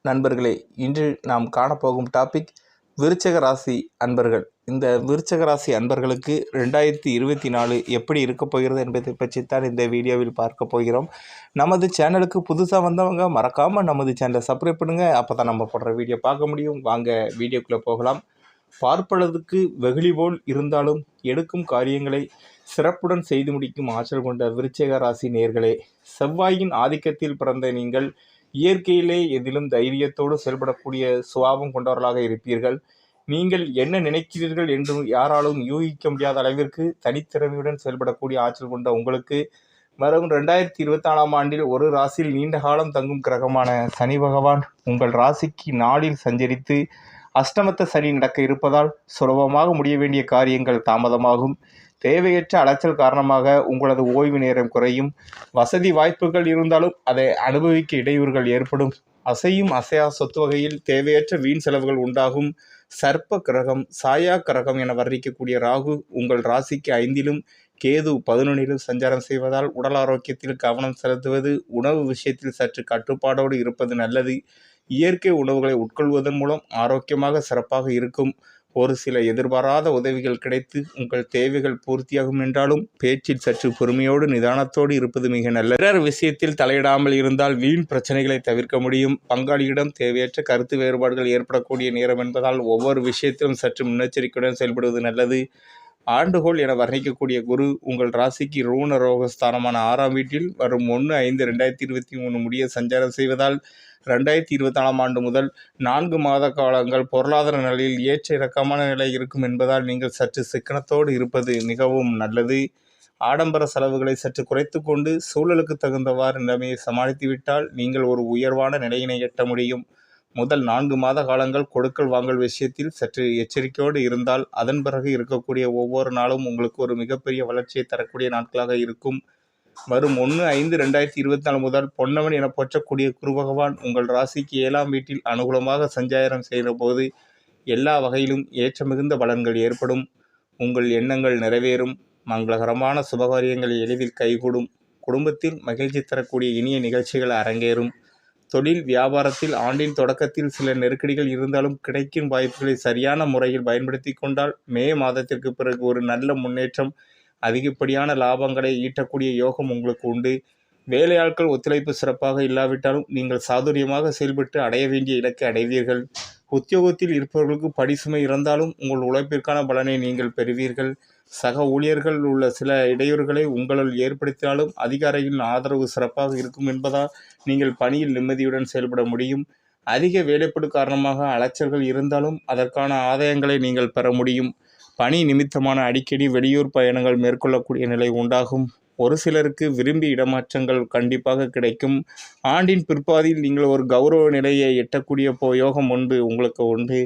நண்பர்களே, இன்று நாம் காணப்போகும் டாபிக் விருச்சக ராசி அன்பர்கள். இந்த விருச்சக ராசி அன்பர்களுக்கு 2024 எப்படி இருக்கப் போகிறது என்பதை பற்றித்தான் இந்த வீடியோவில் பார்க்க போகிறோம். நமது சேனலுக்கு புதுசாக வந்தவங்க மறக்காமல் நமது சேனலை சப்ஸ்கிரைப் பண்ணுங்கள். அப்போ தான் நம்ம போடுற வீடியோ பார்க்க முடியும். வாங்க வீடியோக்குள்ளே போகலாம். பார்ப்பதற்கு வெகுளி போல் இருந்தாலும் எடுக்கும் காரியங்களை சிறப்புடன் செய்து முடிக்கும் ஆற்றல் கொண்ட விருச்சிக ராசி நேயர்களே, செவ்வாயின் ஆதிக்கத்தில் பிறந்த நீங்கள் இயற்கையிலே எதிலும் தைரியத்தோடு செயல்படக்கூடிய சுபாவம் கொண்டவர்களாக இருப்பீர்கள். நீங்கள் என்ன நினைக்கிறீர்கள் என்று யாராலும் யூகிக்க முடியாத அளவிற்கு தனித்திறமையுடன் செயல்படக்கூடிய ஆற்றல் கொண்ட உங்களுக்கு வரும் 2024ஆம் ஆண்டில் ஒரு ராசியில் நீண்ட காலம் தங்கும் கிரகமான சனி பகவான் உங்கள் ராசிக்கு நாளில் சஞ்சரித்து அஷ்டமத்த சனி நடக்க இருப்பதால் சுலபமாக முடிய வேண்டிய காரியங்கள் தாமதமாகும். தேவையற்ற அலைச்சல் காரணமாக உங்களது ஓய்வு நேரம் குறையும். வசதி வாய்ப்புகள் இருந்தாலும் அதை அனுபவிக்க இடையூறுகள் ஏற்படும். அசையும் அசையா சொத்து வகையில் தேவையற்ற வீண் செலவுகள் உண்டாகும். சர்ப்ப கிரகம், சாயா கிரகம் என வர்ணிக்கக்கூடிய ராகு உங்கள் ராசிக்கு 5லும், கேது 11லும் சஞ்சாரம் செய்வதால் உடல் ஆரோக்கியத்தில் கவனம் செலுத்துவது, உணவு விஷயத்தில் சற்று கட்டுப்பாடோடு இருப்பது நல்லது. இயற்கை உணவுகளை உட்கொள்வதன் மூலம் ஆரோக்கியமாக சிறப்பாக இருக்கும். ஒரு சில எதிர்பாராத உதவிகள் கிடைத்து உங்கள் தேவைகள் பூர்த்தியாகும் என்றாலும் பேச்சில் சற்று பொறுமையோடு நிதானத்தோடு இருப்பது மிக நல்லது. பிறர் விஷயத்தில் தலையிடாமல் இருந்தால் வீண் பிரச்சனைகளை தவிர்க்க முடியும். பங்காளியிடம் தேவையற்ற கருத்து வேறுபாடுகள் ஏற்படக்கூடிய நேரம் என்பதால் ஒவ்வொரு விஷயத்திலும் சற்று முன்னெச்சரிக்கையுடன் செயல்படுவது நல்லது. ஆண்டுகோள் என வர்ணிக்கக்கூடிய குரு உங்கள் ராசிக்கு ரூண ரோகஸ்தானமான 6ஆம் வீட்டில் வரும் 1/5/2023 முடிய சஞ்சாரம் செய்வதால் 2024ஆம் ஆண்டு முதல் 4 மாத காலங்கள் பொருளாதார நிலையில் ஏற்ற இறக்கமான நிலை இருக்கும் என்பதால் நீங்கள் சற்று சிக்கனத்தோடு இருப்பது மிகவும் நல்லது. ஆடம்பர செலவுகளை சற்று குறைத்து கொண்டு சூழலுக்கு தகுந்தவாறு நிலைமையை சமாளித்துவிட்டால் நீங்கள் ஒரு உயர்வான நிலையினை எட்ட முடியும். முதல் 4 மாத காலங்கள் கொடுக்கல் வாங்கல் விஷயத்தில் சற்று எச்சரிக்கையோடு இருந்தால் அதன் பிறகு இருக்கக்கூடிய ஒவ்வொரு நாளும் உங்களுக்கு ஒரு மிகப்பெரிய வளர்ச்சியை தரக்கூடிய நாட்களாக இருக்கும். வரும் 1/5/2024 முதல் பொன்னவன் என போற்றக்கூடிய குரு பகவான் உங்கள் ராசிக்கு 7ஆம் வீட்டில் அனுகூலமாக சஞ்சாரம் செய்கிற போது எல்லா வகையிலும் ஏற்ற மிகுந்த பலன்கள் ஏற்படும். உங்கள் எண்ணங்கள் நிறைவேறும். மங்களகரமான சுபகாரியங்கள் எளிதில் கைகூடும். குடும்பத்தில் மகிழ்ச்சி தரக்கூடிய இனிய நிகழ்ச்சிகள் அரங்கேறும். தொழில் வியாபாரத்தில் ஆண்டின் தொடக்கத்தில் சில நெருக்கடிகள் இருந்தாலும் கிடைக்கும் வாய்ப்புகளை சரியான முறையில் பயன்படுத்தி கொண்டால் மே மாதத்திற்கு பிறகு ஒரு நல்ல முன்னேற்றம், அதிகப்படியான லாபங்களை ஈட்டக்கூடிய யோகம் உங்களுக்கு உண்டு. வேலையாட்கள் ஒத்துழைப்பு சிறப்பாக இல்லாவிட்டாலும் நீங்கள் சாதுரியமாக செயல்பட்டு அடைய வேண்டிய இலக்கை அடைவீர்கள். உத்தியோகத்தில் இருப்பவர்களுக்கு படிசுமை இருந்தாலும் உங்கள் உழைப்பிற்கான பலனை நீங்கள் பெறுவீர்கள். சக ஊழியர்கள் உள்ள சில இடையூறுகளை உங்களால் ஏற்படுத்தினாலும் அதிகாரிகளின் ஆதரவு சிறப்பாக இருக்கும் என்பதால் நீங்கள் பணியில் நிம்மதியுடன் செயல்பட முடியும். அதிக வேலைப்பளு காரணமாக அலைச்சல்கள் இருந்தாலும் அதற்கான ஆதாயங்களை நீங்கள் பெற முடியும். பணி நிமித்தமான அடிக்கடி வெளியூர் பயணங்கள் மேற்கொள்ளக்கூடிய நிலை உண்டாகும். ஒரு சிலருக்கு விரும்பி இடமாற்றங்கள் கண்டிப்பாக கிடைக்கும். ஆண்டின் பிற்பாதியில் நீங்கள் ஒரு கௌரவ நிலையை எட்டக்கூடிய யோகம் உங்களுக்கு உண்டு.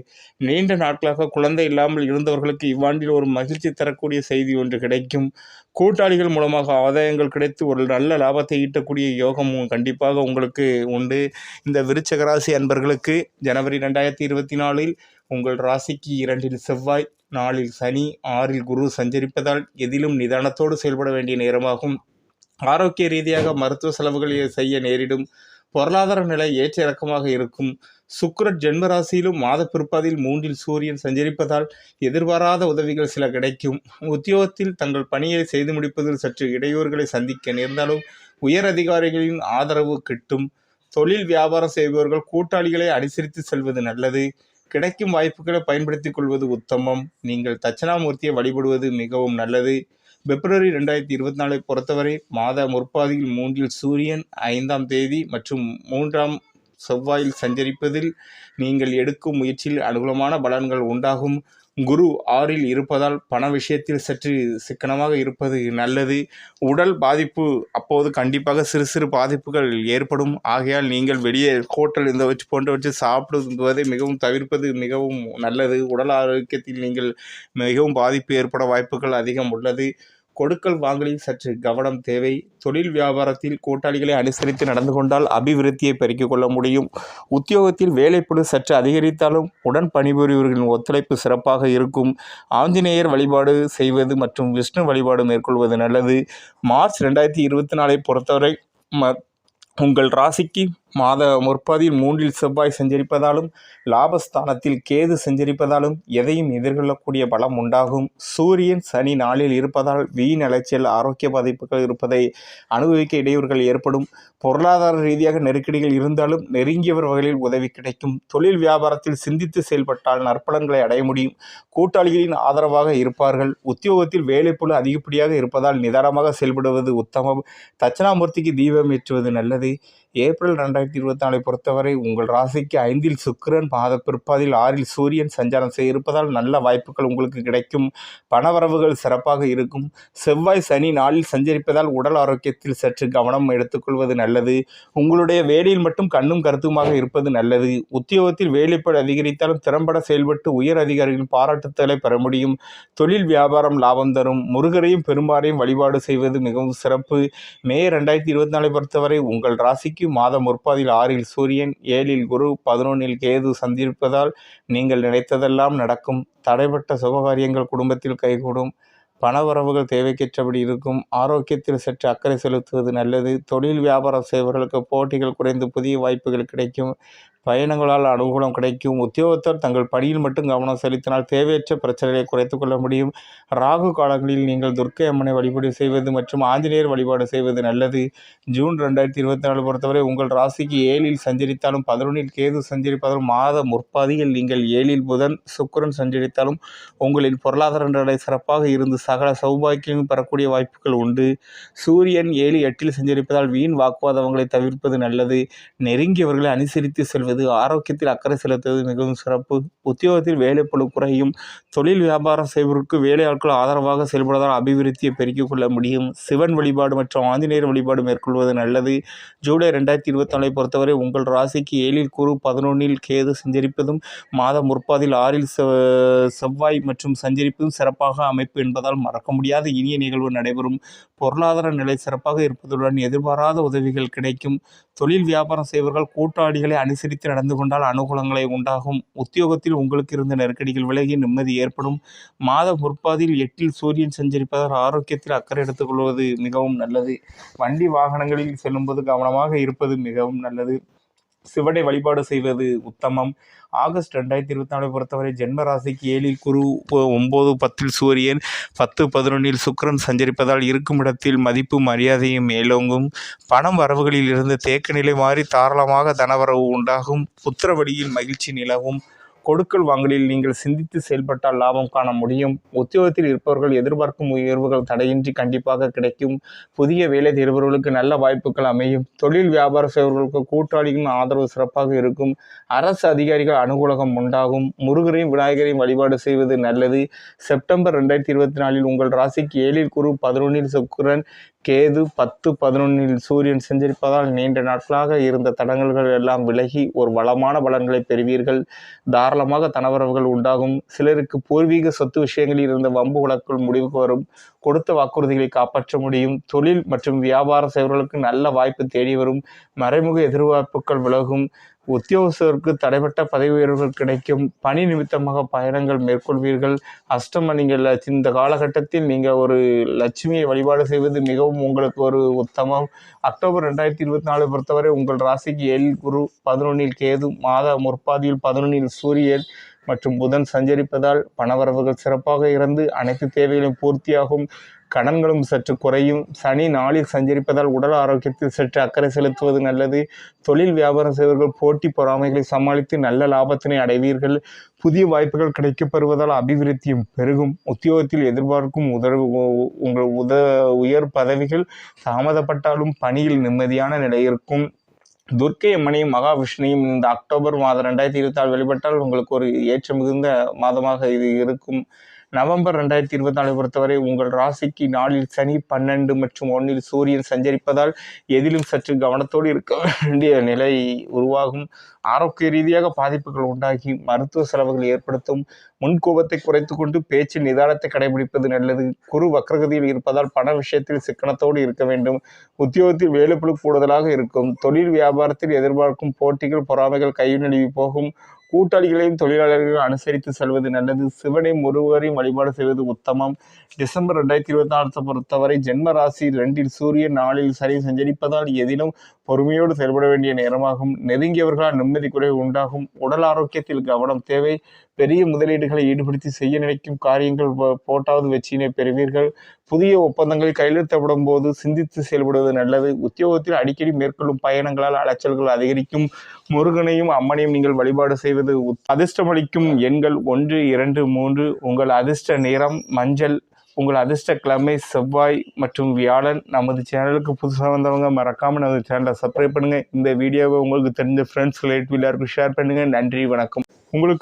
நீண்ட நாட்களாக குழந்தை இல்லாமல் இருந்தவர்களுக்கு இவ்வாண்டில் ஒரு மகிழ்ச்சி தரக்கூடிய செய்தி ஒன்று கிடைக்கும். கூட்டாளிகள் மூலமாக ஆதாயங்கள் கிடைத்து ஒரு நல்ல லாபத்தை ஈட்டக்கூடிய யோகம் கண்டிப்பாக உங்களுக்கு உண்டு. இந்த விருச்சிக ராசி அன்பர்களுக்கு ஜனவரி 2024இல் உங்கள் ராசிக்கு 2இல் செவ்வாய், 4இல் சனி, 6இல் குரு சஞ்சரிப்பதால் எதிலும் நிதானத்தோடு செயல்பட வேண்டிய நேரமாகும். ஆரோக்கிய ரீதியாக மருத்துவ செலவுகள் செய்ய நேரிடும். பொருளாதார நிலை ஏற்ற இறக்கமாக இருக்கும். சுக்கிரன் ஜென்மராசியிலும் மாத பிற்பாதில் 3இல் சூரியன் சஞ்சரிப்பதால் எதிர்பாராத உதவிகள் சில கிடைக்கும். உத்தியோகத்தில் தங்கள் பணியை செய்து முடிப்பதில் சற்று இடையூறுகளை சந்திக்க நேர்ந்தாலும் உயர் அதிகாரிகளின் ஆதரவு கிட்டும். தொழில் வியாபாரம் செய்பவர்கள் கூட்டாளிகளை அனுசரித்து செல்வது நல்லது. கிடைக்கும் வாய்ப்புகளை பயன்படுத்திக் கொள்வது உத்தமம். நீங்கள் தட்சணாமூர்த்தியை வழிபடுவது மிகவும் நல்லது. பிப்ரவரி 2024 பொறுத்தவரை மாத முற்பாதியில் 3இல் சூரியன், 5ஆம் தேதி மற்றும் 3ஆம் செவ்வாயில் சஞ்சரிப்பதில் நீங்கள் எடுக்கும் முயற்சியில் அனுகூலமான பலன்கள் உண்டாகும். குரு 6இல் இருப்பதால் பண விஷயத்தில் சற்று சிக்கனமாக இருப்பது நல்லது. உடல் பாதிப்பு அப்போது கண்டிப்பாக சிறு சிறு பாதிப்புகள் ஏற்படும். ஆகையால் நீங்கள் வெளியே ஹோட்டல் போன்றவற்றை சாப்பிடுவதை மிகவும் தவிர்ப்பது மிகவும் நல்லது. உடல் ஆரோக்கியத்தில் நீங்கள் மிகவும் பாதிப்பு ஏற்பட வாய்ப்புகள் அதிகம் உள்ளது. கொடுக்கல் வாங்கலில் சற்று கவனம் தேவை. தொழில் வியாபாரத்தில் கூட்டாளிகளை அனுசரித்து நடந்து கொண்டால் அபிவிருத்தியை பெருக்கிக் கொள்ள முடியும். உத்தியோகத்தில் வேலைப்பளு சற்று அதிகரித்தாலும் உடன் பணிபுரிவர்களின் ஒத்துழைப்பு சிறப்பாக இருக்கும். ஆஞ்சநேயர் வழிபாடு செய்வது மற்றும் விஷ்ணு வழிபாடு மேற்கொள்வது நல்லது. மார்ச் 2024 பொறுத்தவரை உங்கள் ராசிக்கு மாத முற்பதில் 3இல் செவ்வாய் சஞ்சரிப்பதாலும் லாபஸ்தானத்தில் கேது சஞ்சரிப்பதாலும் எதையும் எதிர்கொள்ளக்கூடிய பலம் உண்டாகும். சூரியன் சனி 4இல் இருப்பதால் வீண் அலைச்சல், ஆரோக்கிய பாதிப்புகள் இருப்பதை அனுபவிக்க இடையூறுகள் ஏற்படும். பொருளாதார ரீதியாக நெருக்கடிகள் இருந்தாலும் நெருங்கியவர் வகையில் உதவி கிடைக்கும். தொழில் வியாபாரத்தில் சிந்தித்து செயல்பட்டால் நற்பலன்களை அடைய முடியும். கூட்டாளிகளின் ஆதரவாக இருப்பார்கள். உத்தியோகத்தில் வேலைப்பளு அதிகப்படியாக இருப்பதால் நிதானமாக செயல்படுவது உத்தமம். தட்சிணாமூர்த்திக்கு தீபம் ஏற்றுவது நல்லது. ஏப்ரல் 2024 பொறுத்தவரை உங்கள் ராசிக்கு 5இல் சுக்கிரன், மாத பிற்பாதில் 6இல் சூரியன் சஞ்சாரம் செய்ய இருப்பதால் நல்ல வாய்ப்புகள் உங்களுக்கு கிடைக்கும். பணவரவுகள் சிறப்பாக இருக்கும். செவ்வாய் சனி 4இல் சஞ்சரிப்பதால் உடல் ஆரோக்கியத்தில் சற்று கவனம் எடுத்துக்கொள்வது நல்லது. உங்களுடைய வேலையில் மட்டும் கண்ணும் கருத்துமாக இருப்பது நல்லது. உத்தியோகத்தில் வேலைப்பளு அதிகரித்தாலும் திறம்பட செயல்பட்டு உயர் அதிகாரிகளின் பாராட்டுதலை பெற முடியும். தொழில் வியாபாரம் லாபம் தரும். முருகரையும் பெருமாளையும் வழிபாடு செய்வது மிகவும் சிறப்பு. மே 2024 பொறுத்தவரை உங்கள் ராசிக்கு மாத முற்பாதில் 6இல் சூரியன், 7இல் குரு, 11இல் கேது சந்திருப்பதால் நீங்கள் நினைத்ததெல்லாம் நடக்கும். தடைப்பட்ட சுபகாரியங்கள் குடும்பத்தில் கைகூடும். பணவரவுகள் தேவைக்கேற்றபடி இருக்கும். ஆரோக்கியத்தில் சற்று அக்கறை செலுத்துவது நல்லது. தொழில் வியாபாரம் செய்பவர்களுக்கு போட்டிகள் குறைந்து புதிய வாய்ப்புகள் கிடைக்கும். பயணங்களால் அனுகூலம் கிடைக்கும். உத்தியோகத்தர் தங்கள் பணியில் மட்டும் கவனம் செலுத்தினால் தேவையற்ற பிரச்சனைகளை குறைத்துக் கொள்ள முடியும். ராகு காலங்களில் நீங்கள் துர்க்கை அம்மனை வழிபாடு செய்வது மற்றும் ஆஞ்சநேயர் வழிபாடு செய்வது நல்லது. ஜூன் 2024 பொறுத்தவரை உங்கள் ராசிக்கு 7இல் சஞ்சரித்தாலும் 11இல் கேது சஞ்சரிப்பதாலும் மாத முற்பாதியில் நீங்கள் 7இல் புதன், சுக்கிரன் சஞ்சரித்தாலும் உங்களின் பொருளாதார நிலை சிறப்பாக இருந்து சகல சௌபாக்கியம் பெறக்கூடிய வாய்ப்புகள் உண்டு. சூரியன் 7, 8இல் சஞ்சரிப்பதால் வீண் வாக்குவாதங்களை தவிர்ப்பது நல்லது. நெருங்கியவர்களை அனுசரித்து செல்வது, ஆரோக்கியத்தில் அக்கறை செலுத்துவது மிகவும் சிறப்பு. உத்தியோகத்தில் வேலைப்பளு குறையும். தொழில் வியாபாரம் செய்வதற்கு வேலையாட்கள் ஆதரவாக செயல்படுவதால் அபிவிருத்தியை பெருக்கிக் கொள்ள முடியும். சிவன் வழிபாடு மற்றும் ஆஞ்சநேயர் வழிபாடு மேற்கொள்வது நல்லது. ஜூலை 2024 பொறுத்தவரை உங்கள் ராசிக்கு 7இல் குரு, 11இல் கேது சஞ்சரிப்பதும் மாத முற்பாதில் 6இல் செவ்வாய் மற்றும் சஞ்சரிப்பதும் சிறப்பாக அமைப்பு என்பதால் மறக்க முடியாத இனிய நிகழ்வு நடைபெறும். பொருளாதார நிலை சிறப்பாக இருப்பதுடன் எதிர்பாராத உதவிகள் கிடைக்கும். தொழில் வியாபாரம் செய்வர்கள் கூட்டாளிகளை அனுசரித்து நடந்து கொண்டால் அனுகூலங்களை உண்டாகும். உத்தியோகத்தில் உங்களுக்கு இருந்த நெருக்கடிகள் விலகி நிம்மதி ஏற்படும். மாத முற்பாதில் 8இல் சூரியன் சஞ்சரிப்பதால் ஆரோக்கியத்தில் அக்கறை எடுத்துக்கொள்வது மிகவும் நல்லது. வண்டி வாகனங்களில் செல்லும்போது கவனமாக இருப்பது மிகவும் நல்லது. சிவனை வழிபாடு செய்வது உத்தமம். ஆகஸ்ட் 2024 பொறுத்தவரை ஜென்ம ராசிக்கு 7இல் குரு, 9, 10இல் சூரியன், 10, 11இல் சுக்கிரன் சஞ்சரிப்பதால் இருக்கும் இடத்தில் மதிப்பு மரியாதையும் மேலோங்கும். பணம் வரவுகளில் இருந்து தேக்க நிலை மாறி தாராளமாக தனவரவு உண்டாகும். புத்திர வழியில் மகிழ்ச்சி நிலவும். கொடுக்கல் வாங்கலில் நீங்கள் சிந்தித்து செயல்பட்டால் லாபம் காண முடியும். உத்தியோகத்தில் இருப்பவர்கள் எதிர்பார்க்கும் உயர்வுகள் தடையின்றி கண்டிப்பாக கிடைக்கும். புதிய வேலை தேடுபவர்களுக்கு நல்ல வாய்ப்புகள் அமையும். தொழில் வியாபாரம் செய்பவர்களுக்கு கூட்டாளிகளின் ஆதரவு சிறப்பாக இருக்கும். அரசு அதிகாரிகள் அனுகூலம் உண்டாகும். முருகரையும் விநாயகரையும் வழிபாடு செய்வது நல்லது. செப்டம்பர் 2024 உங்கள் ராசிக்கு 7இல் குரு, 11இல் சுக்கிரன், கேது, 10, 11இல் சூரியன் சஞ்சரிப்பதால் நீண்ட நாட்களாக இருந்த தடங்கல்கள் எல்லாம் விலகி ஒரு வளமான பலன்களை பெறுவீர்கள். தாராளமாக தனவரவுகள் உண்டாகும். சிலருக்கு பூர்வீக சொத்து விஷயங்களில் இருந்த வம்பு வழக்குகள் முடிவுக்கு வரும். கொடுத்த வாக்குறுதிகளை காப்பாற்ற முடியும். தொழில் மற்றும் வியாபாரம் செய்வர்களுக்கு நல்ல வாய்ப்பு தேடி வரும். மறைமுக எதிர்பார்ப்புகள் விலகும். உத்தியோகஸ்தருக்கு தடைப்பட்ட பதவி உயர்வுகள் கிடைக்கும். பணி நிமித்தமாக பயணங்கள் மேற்கொள்வீர்கள். அஷ்டம நீங்கள் இந்த காலகட்டத்தில் நீங்கள் ஒரு லட்சுமியை வழிபாடு செய்வது மிகவும் உங்களுக்கு ஒரு உத்தமம். அக்டோபர் 2024 பொறுத்தவரை உங்கள் ராசிக்கு 7இல் குரு, 11இல் கேது, மாத முற்பாதியில் 11இல் சூரியன் மற்றும் புதன் சஞ்சரிப்பதால் பணவரவுகள் சிறப்பாக இருந்து அனைத்து தேவைகளும் பூர்த்தியாகும். கடன்களும் சற்று குறையும். சனி 4இல் சஞ்சரிப்பதால் உடல் ஆரோக்கியத்தில் சற்று அக்கறை செலுத்துவது நல்லது. தொழில் வியாபாரம் செய்வர்கள் போட்டி பொறாமைகளை சமாளித்து நல்ல லாபத்தினை அடைவீர்கள். புதிய வாய்ப்புகள் கிடைக்கப்பெறுவதால் அபிவிருத்தியும் பெருகும். உத்தியோகத்தில் எதிர்பார்க்கும் உங்கள் உயர் பதவிகள் தாமதப்பட்டாலும் பணியில் நிம்மதியான நிலை இருக்கும். துர்க்கை அம்மனையும் மகாவிஷ்ணுவையும் இந்த அக்டோபர் மாதம் 2024 வழிபட்டால் உங்களுக்கு ஒரு ஏற்ற மிகுந்த மாதமாக இது இருக்கும். நவம்பர் 2024 பொறுத்தவரை உங்கள் ராசிக்கு 4இல் சனி, 12 மற்றும் 1இல் சூரியன் சஞ்சரிப்பதால் எதிலும் சற்று கவனத்தோடு இருக்க வேண்டிய நிலை உருவாகும். ஆரோக்கிய ரீதியாக பாதிப்புகள் உண்டாகி மருத்துவ செலவுகள் ஏற்படுத்தும். முன்கோபத்தை குறைத்து கொண்டு பேச்சில் நிதானத்தை கடைபிடிப்பது நல்லது. குரு வக்ரகதியில் இருப்பதால் பண விஷயத்தில் சிக்கனத்தோடு இருக்க வேண்டும். உத்தியோகத்தில் வேலைப்பளு கூடுதலாக இருக்கும். தொழில் வியாபாரத்தில் எதிர்பார்க்கும் போட்டிகள் பொறாமைகள் கைநழுவி போகும். கூட்டாளிகளையும் தொழிலாளர்களையும் அனுசரித்து செல்வது நல்லது. சிவனை முருகரையும் வழிபாடு செய்வது உத்தமம். டிசம்பர் 2024 பொறுத்தவரை ஜென்ம ராசி 2இல் சூரியன் 4இல் சனி சஞ்சரிப்பதால் எதிலும் பொறுமையோடு செயல்பட வேண்டிய நேரமாகும். நெருங்கியவர்களால் நிம்மதி குறைவு உண்டாகும். உடல் ஆரோக்கியத்தில் கவனம் தேவை. பெரிய முதலீடுகளை ஈடுபடுத்தி செய்ய நினைக்கும் காரியங்கள் போட்டாவது வெற்றியினை பெறுவீர்கள். புதிய ஒப்பந்தங்கள் கையெழுத்தப்படும் போது சிந்தித்து செயல்படுவது நல்லது. உத்தியோகத்தில் அடிக்கடி மேற்கொள்ளும் பயணங்களால் அலைச்சல்கள் அதிகரிக்கும். முருகனையும் அம்மனையும் நீங்கள் வழிபாடு செய்வது அதிர்ஷ்டமளிக்கும் எண்கள் 1, 2, 3. உங்கள் அதிர்ஷ்ட நிறம் மஞ்சள். உங்கள் அதிர்ஷ்ட கிழமை செவ்வாய் மற்றும் வியாழன். நமது சேனலுக்கு புதுசாக வந்தவங்க மறக்காமல் நமது சேனலை சப்ஸ்கிரைப் பண்ணுங்கள். இந்த வீடியோவை உங்களுக்கு தெரிஞ்ச ஃப்ரெண்ட்ஸ் ரிலேட்டிவ் எல்லாருக்கும் ஷேர் பண்ணுங்கள். நன்றி, வணக்கம். உங்களுக்கு